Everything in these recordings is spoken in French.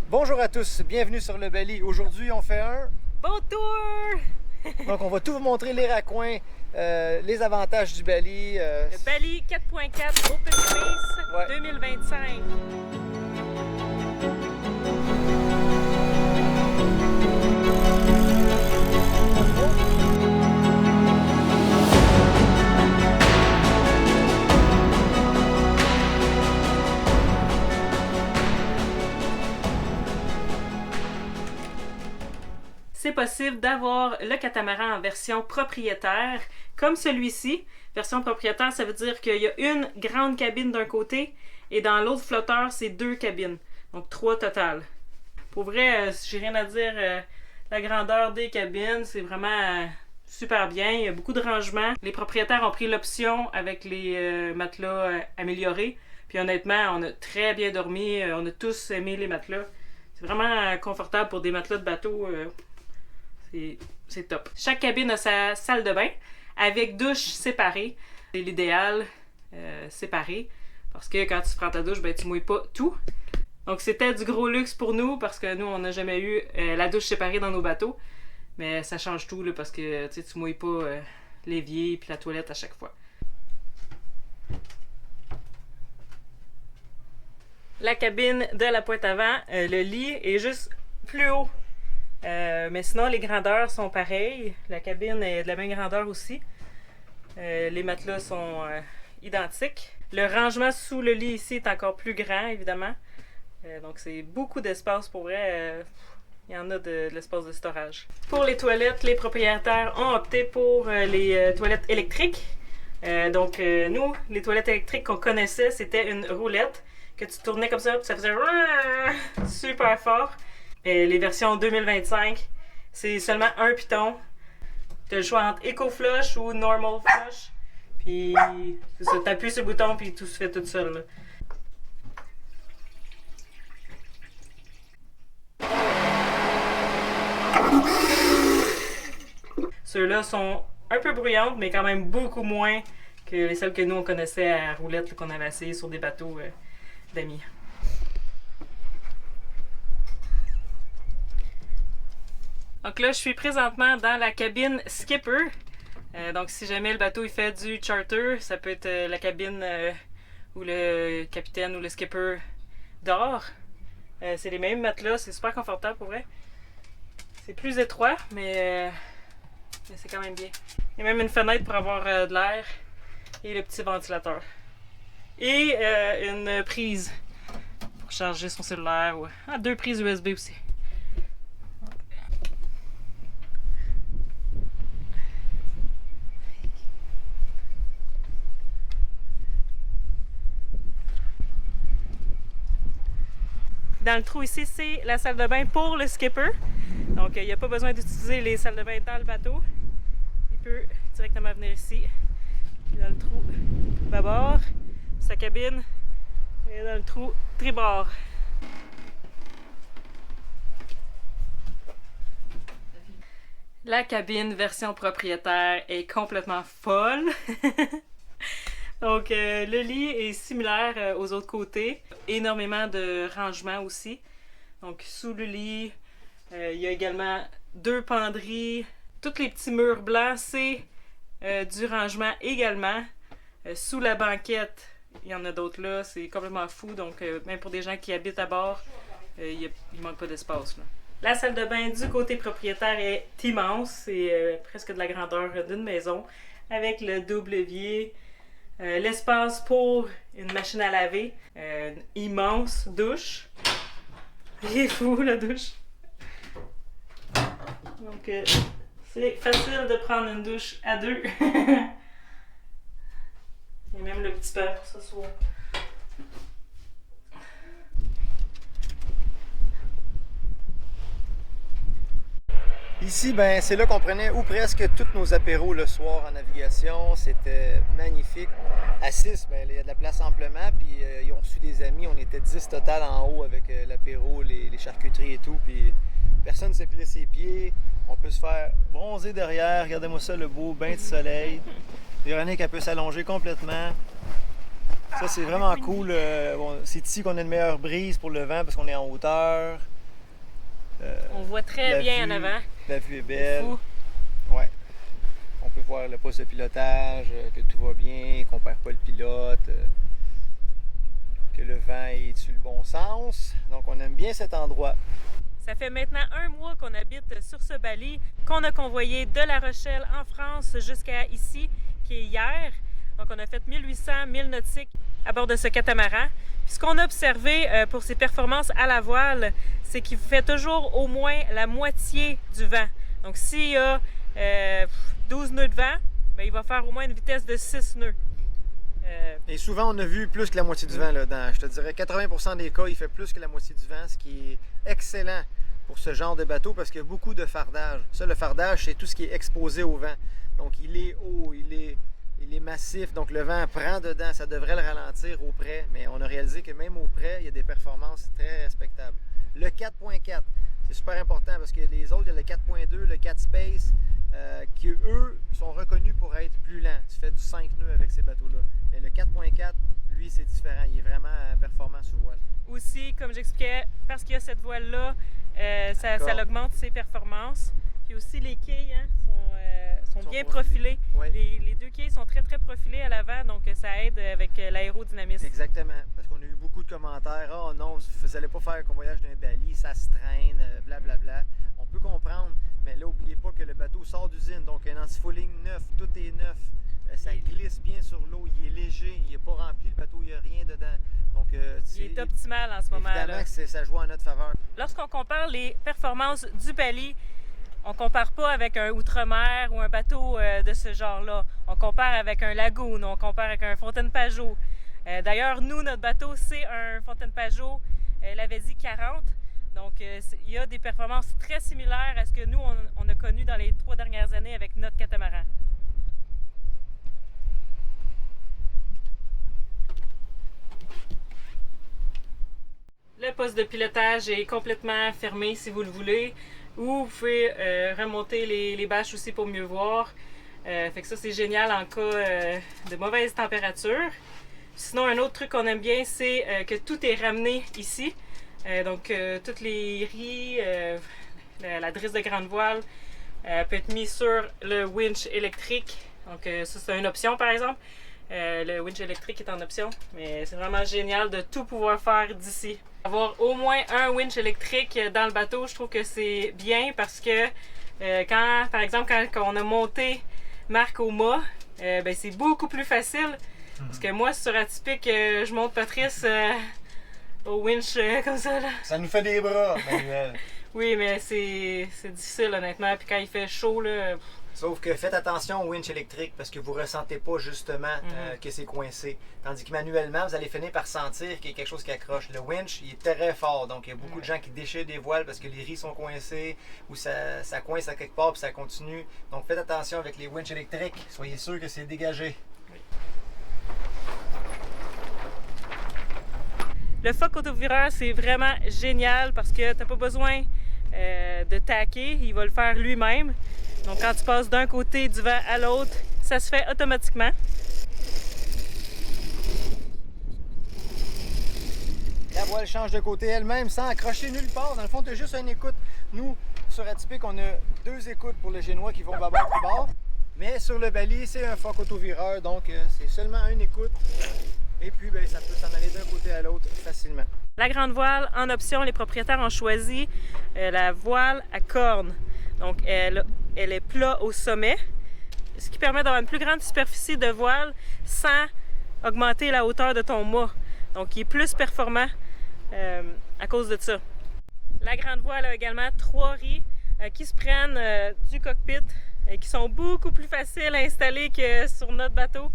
Bonjour à tous, bienvenue sur le Bali. Aujourd'hui, on fait un... Bon tour! Donc, on va tout vous montrer les raccoins, les avantages du Bali. Le Bali 4.4 Open Space Ouais. 2025. C'est possible d'avoir le catamaran en version propriétaire, comme celui-ci. Version propriétaire, ça veut dire qu'il y a une grande cabine d'un côté et dans l'autre flotteur, c'est 2 cabines. Donc 3 total. Pour vrai, j'ai rien à dire. La grandeur des cabines, c'est vraiment super bien. Il y a beaucoup de rangements. Les propriétaires ont pris l'option avec les matelas améliorés. Puis honnêtement, on a très bien dormi. On a tous aimé les matelas. C'est vraiment confortable pour des matelas de bateau. C'est top. Chaque cabine a sa salle de bain avec douche séparée. C'est l'idéal, séparé. Parce que quand tu prends ta douche, ben, tu mouilles pas tout. Donc c'était du gros luxe pour nous parce que nous, on n'a jamais eu la douche séparée dans nos bateaux. Mais ça change tout là, parce que tu mouilles pas l'évier et la toilette à chaque fois. La cabine de la pointe avant, le lit est juste plus haut. Mais sinon, les grandeurs sont pareilles. La cabine est de la même grandeur aussi. Les matelas sont identiques. Le rangement sous le lit ici est encore plus grand, évidemment. Donc, c'est beaucoup d'espace pour vrai. Il y en a de l'espace de storage. Pour les toilettes, les propriétaires ont opté pour les toilettes électriques. Donc, nous, les toilettes électriques qu'on connaissait, c'était une roulette que tu tournais comme ça, puis ça faisait super fort. Les versions 2025, c'est seulement un piton. Tu as le choix entre Eco Flush ou Normal Flush. Puis, c'est ça, tu appuies sur le bouton, puis tout se fait tout seul. Là. Ceux-là sont un peu bruyantes, mais quand même beaucoup moins que celles que nous on connaissait à roulette, qu'on avait essayé sur des bateaux d'amis. Donc là, je suis présentement dans la cabine Skipper. Donc si jamais le bateau il fait du charter, ça peut être la cabine où le capitaine ou le skipper dort. C'est les mêmes matelas, c'est super confortable pour vrai. C'est plus étroit, mais c'est quand même bien. Il y a même une fenêtre pour avoir de l'air et le petit ventilateur. Et une prise pour charger son cellulaire. Ou... Ah, 2 prises USB aussi. Dans le trou ici, c'est la salle de bain pour le skipper. Donc, il n'y a pas besoin d'utiliser les salles de bain dans le bateau. Il peut directement venir ici, dans le trou bâbord. Sa cabine est dans le trou tribord. La cabine version propriétaire est complètement folle. Donc, le lit est similaire aux autres côtés. Énormément de rangements aussi. Donc, sous le lit, il y a également 2 penderies. Tous les petits murs blancs, c'est du rangement également. Sous la banquette, il y en a d'autres là. C'est complètement fou. Donc, même pour des gens qui habitent à bord, il manque pas d'espace là. La salle de bain du côté propriétaire est immense. C'est presque de la grandeur d'une maison. Avec le double évier. L'espace pour une machine à laver, une immense douche. Il est fou la douche. Donc c'est facile de prendre une douche à 2. Il y a même le petit père pour s'asseoir. Ici, ben, c'est là qu'on prenait ou presque tous nos apéros le soir en navigation. C'était magnifique. À 6, ben, il y a de la place amplement. Puis ils ont reçu des amis. On était 10 total en haut avec l'apéro, les charcuteries et tout. Puis personne ne s'est pilé ses pieds. On peut se faire bronzer derrière. Regardez-moi ça, le beau bain de soleil. Véronique, elle peut s'allonger complètement. Ça, c'est vraiment cool. Bon, c'est ici qu'on a une meilleure brise pour le vent parce qu'on est en hauteur. On voit très bien en avant. La vue est C'est belle. fou. Ouais. On peut voir le poste de pilotage, que tout va bien, qu'on perd pas le pilote, que le vent est sur le bon sens. Donc on aime bien cet endroit. Ça fait maintenant 1 mois qu'on habite sur ce Bali, qu'on a convoyé de La Rochelle en France jusqu'à ici, qui est hier. Donc on a fait 1800 milles nautiques à bord de ce catamaran. Puis ce qu'on a observé pour ses performances à la voile, c'est qu'il fait toujours au moins la moitié du vent. Donc s'il y a 12 nœuds de vent, bien, il va faire au moins une vitesse de 6 nœuds. Et souvent, on a vu plus que la moitié du vent. Là, dans, je te dirais, 80% des cas, il fait plus que la moitié du vent, ce qui est excellent pour ce genre de bateau parce qu'il y a beaucoup de fardage. Ça, le fardage, c'est tout ce qui est exposé au vent. Donc, il est haut, il est massif, donc le vent prend dedans. Ça devrait le ralentir au près, mais on a réalisé que même au près, il y a des performances très respectables. Le 4.4, c'est super important parce que les autres, il y a le 4.2, le 4 Space, qui eux sont reconnus pour être plus lents. Tu fais du 5 nœuds avec ces bateaux-là. Mais le 4.4, lui, c'est différent. Il est vraiment performant sous voile. Aussi, comme j'expliquais, parce qu'il y a cette voile-là, ça augmente ses performances. Puis aussi, les quilles sont bien profilées. Ouais. Les 2 quilles sont très, très profilées à l'avant, donc ça aide avec l'aérodynamisme. Exactement. Parce qu'on a eu beaucoup de commentaires. « Oh non, vous n'allez pas faire un convoyage d'un Bali, ça se traîne, blablabla. » On peut comprendre, mais là, n'oubliez pas que le bateau sort d'usine, donc un anti-fouling neuf, tout est neuf. Ça glisse bien sur l'eau, il est léger, il n'est pas rempli, le bateau, il n'y a rien dedans. Donc, il est optimal en ce moment-là. Évidemment que ça joue en notre faveur. Lorsqu'on compare les performances du Bali, on ne compare pas avec un Outremer ou un bateau de ce genre-là. On compare avec un Lagoon, on compare avec un Fontaine-Pajot. D'ailleurs, nous, notre bateau, c'est un Fontaine-Pajot Lavezzi 40. Donc, il y a des performances très similaires à ce que nous, on a connu dans les 3 dernières années avec notre catamaran. Le poste de pilotage est complètement fermé si vous le voulez. Ou vous pouvez remonter les bâches aussi pour mieux voir. Fait que ça, c'est génial en cas de mauvaise température. Sinon, un autre truc qu'on aime bien, c'est que tout est ramené ici. Donc, toutes les ris, la drisse de grande voile peut être mis sur le winch électrique. Donc, ça, c'est une option, par exemple. Le winch électrique est en option, mais c'est vraiment génial de tout pouvoir faire d'ici. Avoir au moins un winch électrique dans le bateau, je trouve que c'est bien parce que par exemple, quand on a monté Marc au mât, ben, c'est beaucoup plus facile. Parce que moi, sur Atypique, je monte Patrice au winch comme ça. Là. Ça nous fait des bras, Manuel. Oui, mais c'est difficile, honnêtement. Puis quand il fait chaud, là... Sauf que faites attention au winch électrique parce que vous ne ressentez pas justement que c'est coincé. Tandis que manuellement, vous allez finir par sentir qu'il y a quelque chose qui accroche. Le winch, il est très fort. Donc, il y a beaucoup de gens qui déchirent des voiles parce que les ris sont coincés ou ça coince à quelque part puis ça continue. Donc, faites attention avec les winches électriques. Soyez sûr que c'est dégagé. Le Foc autovireur, c'est vraiment génial parce que tu n'as pas besoin de taquer. Il va le faire lui-même. Donc, quand tu passes d'un côté du vent à l'autre, ça se fait automatiquement. La voile change de côté elle-même sans accrocher nulle part. Dans le fond, tu as juste une écoute. Nous, sur Atypique, on a 2 écoutes pour le génois qui vont bâbord puis bord. Mais sur le Bali, c'est un Foc autovireur, donc c'est seulement une écoute. Et puis, ben, ça peut s'en aller d'un côté à l'autre facilement. La grande voile, en option, les propriétaires ont choisi la voile à cornes. Donc, elle est plat au sommet, ce qui permet d'avoir une plus grande superficie de voile sans augmenter la hauteur de ton mât. Donc, il est plus performant à cause de ça. La grande voile a également 3 ris qui se prennent du cockpit et qui sont beaucoup plus faciles à installer que sur notre bateau.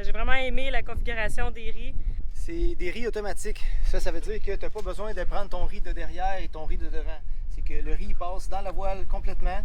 J'ai vraiment aimé la configuration des ris. C'est des ris automatiques. Ça veut dire que tu n'as pas besoin de prendre ton riz de derrière et ton riz de devant. C'est que le riz passe dans la voile complètement,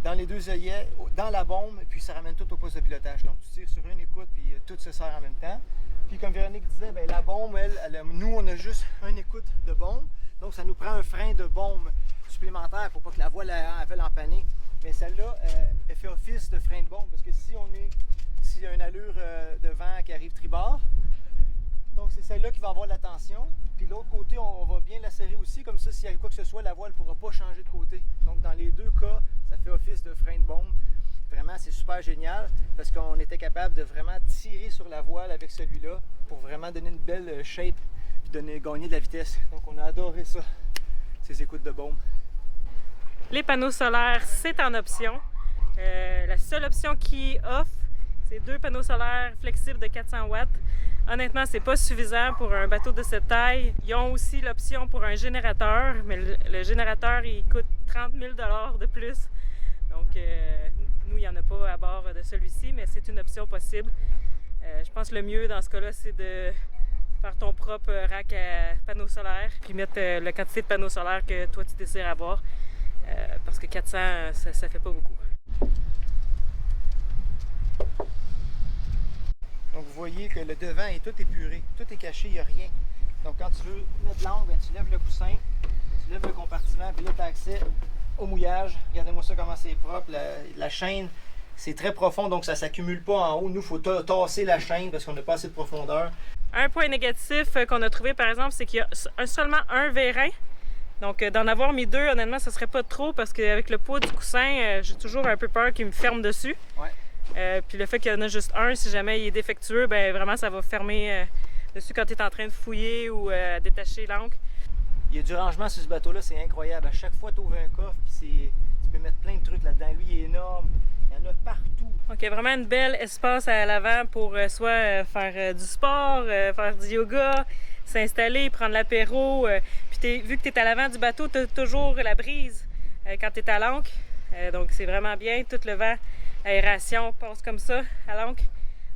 dans les 2 œillets, dans la bombe, puis ça ramène tout au poste de pilotage. Donc tu tires sur une écoute, puis tout se sert en même temps. Puis comme Véronique disait, bien, la bombe, nous, on a juste une écoute de bombe. Donc ça nous prend un frein de bombe supplémentaire pour pas que la voile elle empanner. Mais celle-là, elle fait office de frein de bombe, parce que s'il y a une allure de vent qui arrive tribord, donc c'est celle-là qui va avoir la tension. Puis l'autre côté, on va bien la serrer aussi, comme ça, s'il arrive quoi que ce soit, la voile ne pourra pas changer de côté. Donc dans les deux cas, ça fait office de frein de bombe. Vraiment, c'est super génial parce qu'on était capable de vraiment tirer sur la voile avec celui-là pour vraiment donner une belle shape et gagner de la vitesse. Donc on a adoré ça, ces écoutes de bombe. Les panneaux solaires, c'est en option. La seule option qui offre, c'est 2 panneaux solaires flexibles de 400 watts. Honnêtement, c'est pas suffisant pour un bateau de cette taille. Ils ont aussi l'option pour un générateur, mais le générateur, il coûte 30 000 $ de plus. Donc, nous, il n'y en a pas à bord de celui-ci, mais c'est une option possible. Je pense que le mieux dans ce cas-là, c'est de faire ton propre rack à panneaux solaires, puis mettre la quantité de panneaux solaires que toi, tu désires avoir. Parce que 400, ça fait pas beaucoup. Donc vous voyez que le devant est tout épuré, tout est caché, il n'y a rien. Donc quand tu veux mettre l'angle, tu lèves le coussin, tu lèves le compartiment, puis là tu as accès au mouillage. Regardez-moi ça comment c'est propre. La chaîne, c'est très profond, donc ça ne s'accumule pas en haut. Nous, il faut tasser la chaîne parce qu'on n'a pas assez de profondeur. Un point négatif qu'on a trouvé, par exemple, c'est qu'il y a seulement un vérin. Donc, d'en avoir mis 2, honnêtement, ça serait pas trop parce qu'avec le poids du coussin, j'ai toujours un peu peur qu'il me ferme dessus. Ouais. Puis le fait qu'il y en a juste un, si jamais il est défectueux, ben vraiment, ça va fermer dessus quand tu es en train de fouiller ou détacher l'ancre. Il y a du rangement sur ce bateau-là, c'est incroyable. À chaque fois, tu ouvres un coffre, puis tu peux mettre plein de trucs là-dedans. Lui, il est énorme. Il y en a partout. Donc, il y a vraiment une belle espace à l'avant pour soit faire du sport, faire du yoga, s'installer, prendre l'apéro. Puis vu que tu es à l'avant du bateau, tu as toujours la brise quand tu es à l'ancre. Donc, c'est vraiment bien. Tout le vent, aération passe comme ça à l'ancre.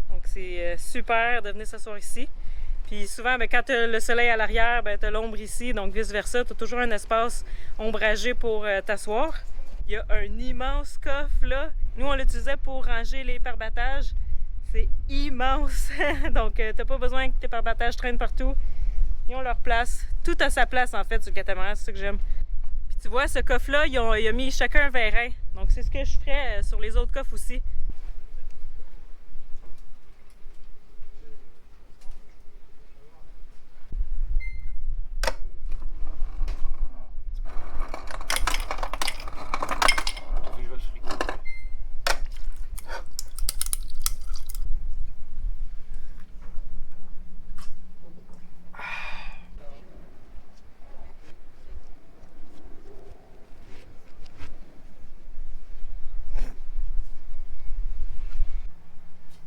Donc, c'est super de venir s'asseoir ici. Puis souvent, quand tu as le soleil à l'arrière, tu as l'ombre ici, donc vice-versa. Tu as toujours un espace ombragé pour t'asseoir. Il y a un immense coffre là. Nous, on l'utilisait pour ranger les pare-battages. C'est immense! Donc, tu n'as pas besoin que tes pare-battages traînent partout. Ils ont leur place. Tout à sa place, en fait, sur le catamaran. C'est ça que j'aime. Puis tu vois, ce coffre-là, ils ont mis chacun un vérin. Donc, c'est ce que je ferais sur les autres coffres aussi.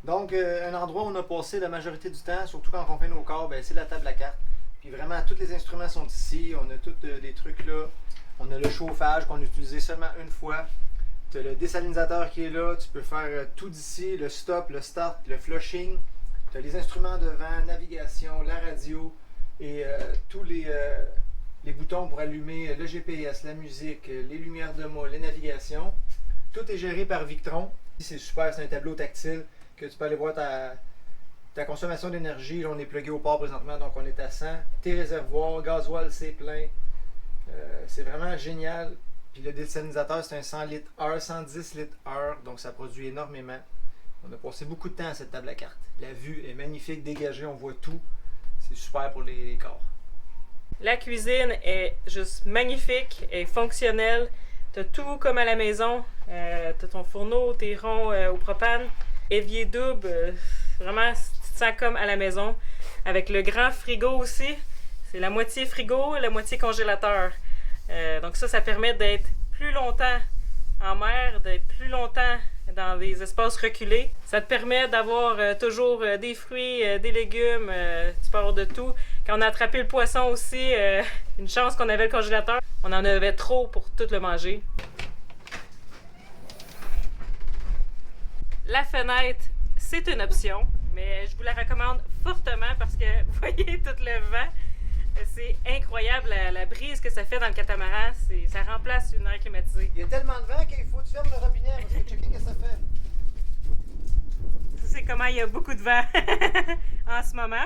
Donc, un endroit où on a passé la majorité du temps, surtout quand on fait nos corps, c'est la table à cartes. Puis vraiment, tous les instruments sont ici. On a tous des trucs là. On a le chauffage qu'on a utilisé seulement une fois. Tu as le désalinisateur qui est là. Tu peux faire tout d'ici, le stop, le start, le flushing. Tu as les instruments devant, navigation, la radio et tous les boutons pour allumer le GPS, la musique, les lumières de mât, les navigations. Tout est géré par Victron. C'est super, c'est un tableau tactile que tu peux aller voir ta consommation d'énergie. Là, on est plugué au port présentement, donc on est à 100. Tes réservoirs, gasoil, c'est plein. C'est vraiment génial. Puis le désalinisateur, c'est un 100 litres heure, 110 litres heure, donc ça produit énormément. On a passé beaucoup de temps à cette table à cartes. La vue est magnifique, dégagée, on voit tout. C'est super pour les corps. La cuisine est juste magnifique et fonctionnelle. Tu as tout comme à la maison. Tu as ton fourneau, tes ronds au propane. Évier double, vraiment, tu te sens comme à la maison. Avec le grand frigo aussi. C'est la moitié frigo et la moitié congélateur. Donc ça permet d'être plus longtemps en mer, d'être plus longtemps dans des espaces reculés. Ça te permet d'avoir toujours des fruits, des légumes, tu peux avoir de tout. Quand on a attrapé le poisson aussi, une chance qu'on avait le congélateur. On en avait trop pour tout le manger. La fenêtre, c'est une option, mais je vous la recommande fortement parce que, vous voyez, tout le vent, c'est incroyable la brise que ça fait dans le catamaran. Ça remplace une air climatisée. Il y a tellement de vent qu'il faut que tu fermes le robinet parce que checker ce que ça fait. C'est comment il y a beaucoup de vent en ce moment.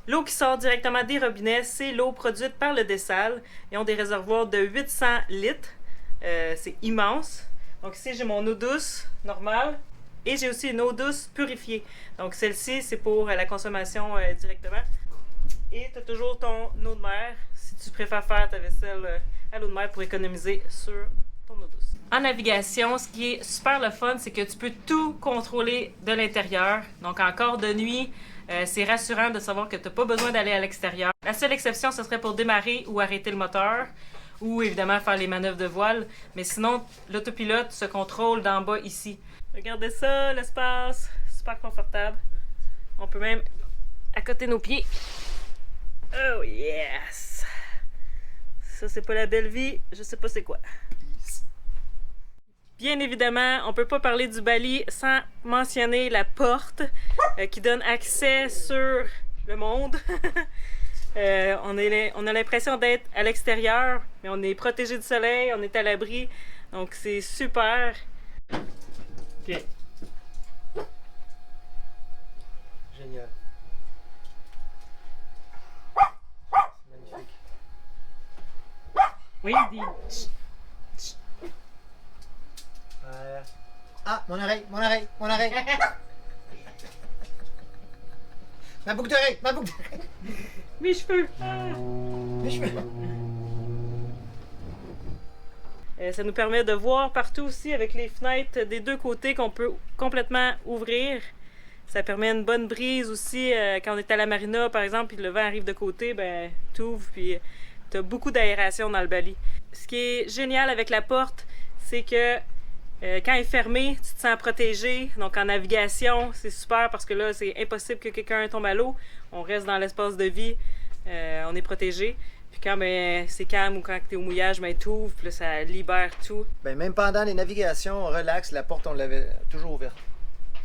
L'eau qui sort directement des robinets, c'est l'eau produite par le dessal. Ils ont des réservoirs de 800 litres. C'est immense. Donc ici, j'ai mon eau douce normale. Et j'ai aussi une eau douce purifiée. Donc celle-ci, c'est pour la consommation directement. Et tu as toujours ton eau de mer si tu préfères faire ta vaisselle à l'eau de mer pour économiser sur ton eau douce. En navigation, ce qui est super le fun, c'est que tu peux tout contrôler de l'intérieur. Donc encore de nuit, c'est rassurant de savoir que tu n'as pas besoin d'aller à l'extérieur. La seule exception, ce serait pour démarrer ou arrêter le moteur, ou évidemment faire les manœuvres de voile. Mais sinon, l'autopilote se contrôle d'en bas ici. Regardez ça, l'espace, super confortable. On peut même accoter nos pieds. Oh yes! Ça, c'est pas la belle vie, je sais pas c'est quoi. Bien évidemment, on peut pas parler du Bali sans mentionner la porte qui donne accès sur le monde. On a l'impression d'être à l'extérieur, mais on est protégé du soleil, on est à l'abri, donc c'est super. OK. Génial. Magnifique. Oui, dis. Ah, mon oreille, mon oreille, mon oreille. Ma boucle d'oreille, ma boucle d'oreille. Mes cheveux. Ah. Mes cheveux. Ça nous permet de voir partout aussi avec les fenêtres des deux côtés qu'on peut complètement ouvrir. Ça permet une bonne brise aussi quand on est à la marina par exemple, puis le vent arrive de côté, ben t'ouvres puis t'as beaucoup d'aération dans le Bali. Ce qui est génial avec la porte, c'est que quand elle est fermée, tu te sens protégé. Donc en navigation, c'est super parce que là, c'est impossible que quelqu'un tombe à l'eau. On reste dans l'espace de vie, on est protégé. Puis quand c'est calme ou quand tu es au mouillage, ben t'ouvres, puis là, ça libère tout. Ben, même pendant les navigations, relax, la porte, on l'avait toujours ouverte.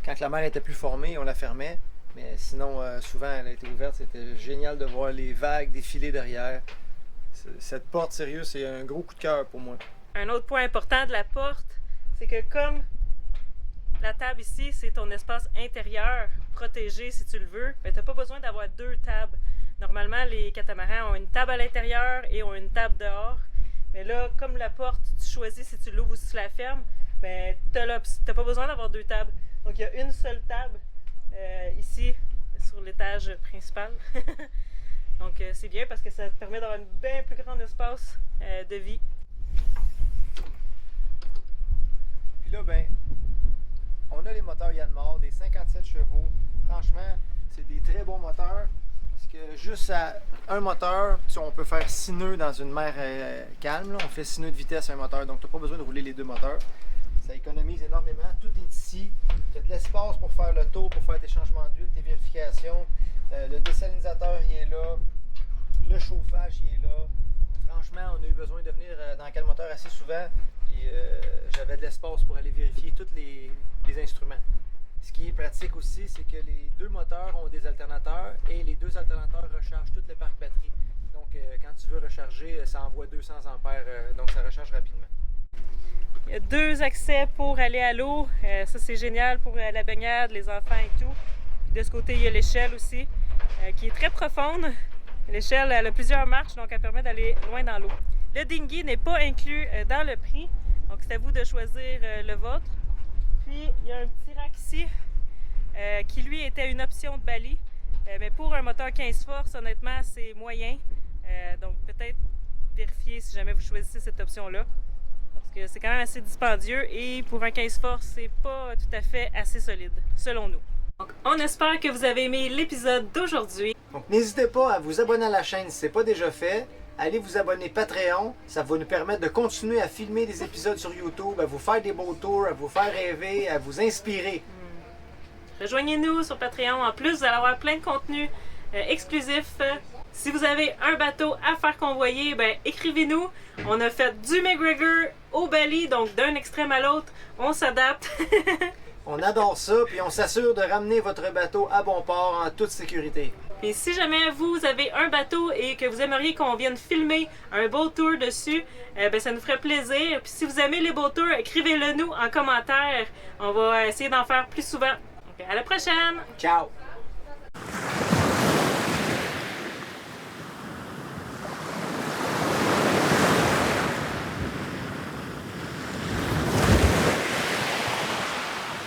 Quand la mer était plus formée, on la fermait. Mais sinon, souvent, elle a été ouverte. C'était génial de voir les vagues défiler derrière. Cette porte, sérieux, c'est un gros coup de cœur pour moi. Un autre point important de la porte, c'est que comme la table ici, c'est ton espace intérieur, protégé si tu le veux, ben, tu n'as pas besoin d'avoir deux tables. Normalement, les catamarans ont une table à l'intérieur et ont une table dehors. Mais là, comme la porte, tu choisis si tu l'ouvres ou si tu la fermes, ben, tu n'as pas besoin d'avoir deux tables. Donc, il y a une seule table ici, sur l'étage principal. Donc, c'est bien parce que ça te permet d'avoir un bien plus grand espace de vie. Puis là, ben, on a les moteurs Yanmar, des 57 chevaux. Franchement, c'est des très bons moteurs. Parce que juste à un moteur, on peut faire 6 nœuds dans une mer calme. Là. On fait 6 nœuds de vitesse à un moteur, donc tu n'as pas besoin de rouler les deux moteurs. Ça économise énormément. Tout est ici. Tu as de l'espace pour faire le tour, pour faire tes changements d'huile, tes vérifications. Le désalinisateur, il est là. Le chauffage, il est là. Franchement, on a eu besoin de venir dans quel moteur assez souvent. Puis j'avais de l'espace pour aller vérifier tous les instruments. Ce qui est pratique aussi, c'est que les deux moteurs ont des alternateurs et les deux alternateurs rechargent tout le parc batterie. Donc quand tu veux recharger, ça envoie 200 ampères, donc ça recharge rapidement. Il y a deux accès pour aller à l'eau. Ça, c'est génial pour la baignade, les enfants et tout. De ce côté, il y a l'échelle aussi, qui est très profonde. L'échelle, elle a plusieurs marches, donc elle permet d'aller loin dans l'eau. Le dinghy n'est pas inclus dans le prix, donc c'est à vous de choisir le vôtre. Puis, il y a un petit rack ici, qui lui était une option de Bali. Mais pour un moteur 15 forces, honnêtement, c'est moyen. Donc, peut-être vérifier si jamais vous choisissez cette option-là. Parce que c'est quand même assez dispendieux et pour un 15 forces, c'est pas tout à fait assez solide, selon nous. Donc, on espère que vous avez aimé l'épisode d'aujourd'hui. Donc n'hésitez pas à vous abonner à la chaîne si ce n'est pas déjà fait. Allez vous abonner Patreon, ça va nous permettre de continuer à filmer des épisodes sur YouTube, à vous faire des beaux tours, à vous faire rêver, à vous inspirer. Rejoignez-nous sur Patreon. En plus, vous allez avoir plein de contenus exclusifs. Si vous avez un bateau à faire convoyer, ben écrivez-nous. On a fait du McGregor au Bali, donc d'un extrême à l'autre, on s'adapte. On adore ça, puis on s'assure de ramener votre bateau à bon port en toute sécurité. Et si jamais vous avez un bateau et que vous aimeriez qu'on vienne filmer un beau tour dessus, ben ça nous ferait plaisir. Puis si vous aimez les beaux tours, écrivez-le nous en commentaire. On va essayer d'en faire plus souvent. Donc, à la prochaine! Ciao!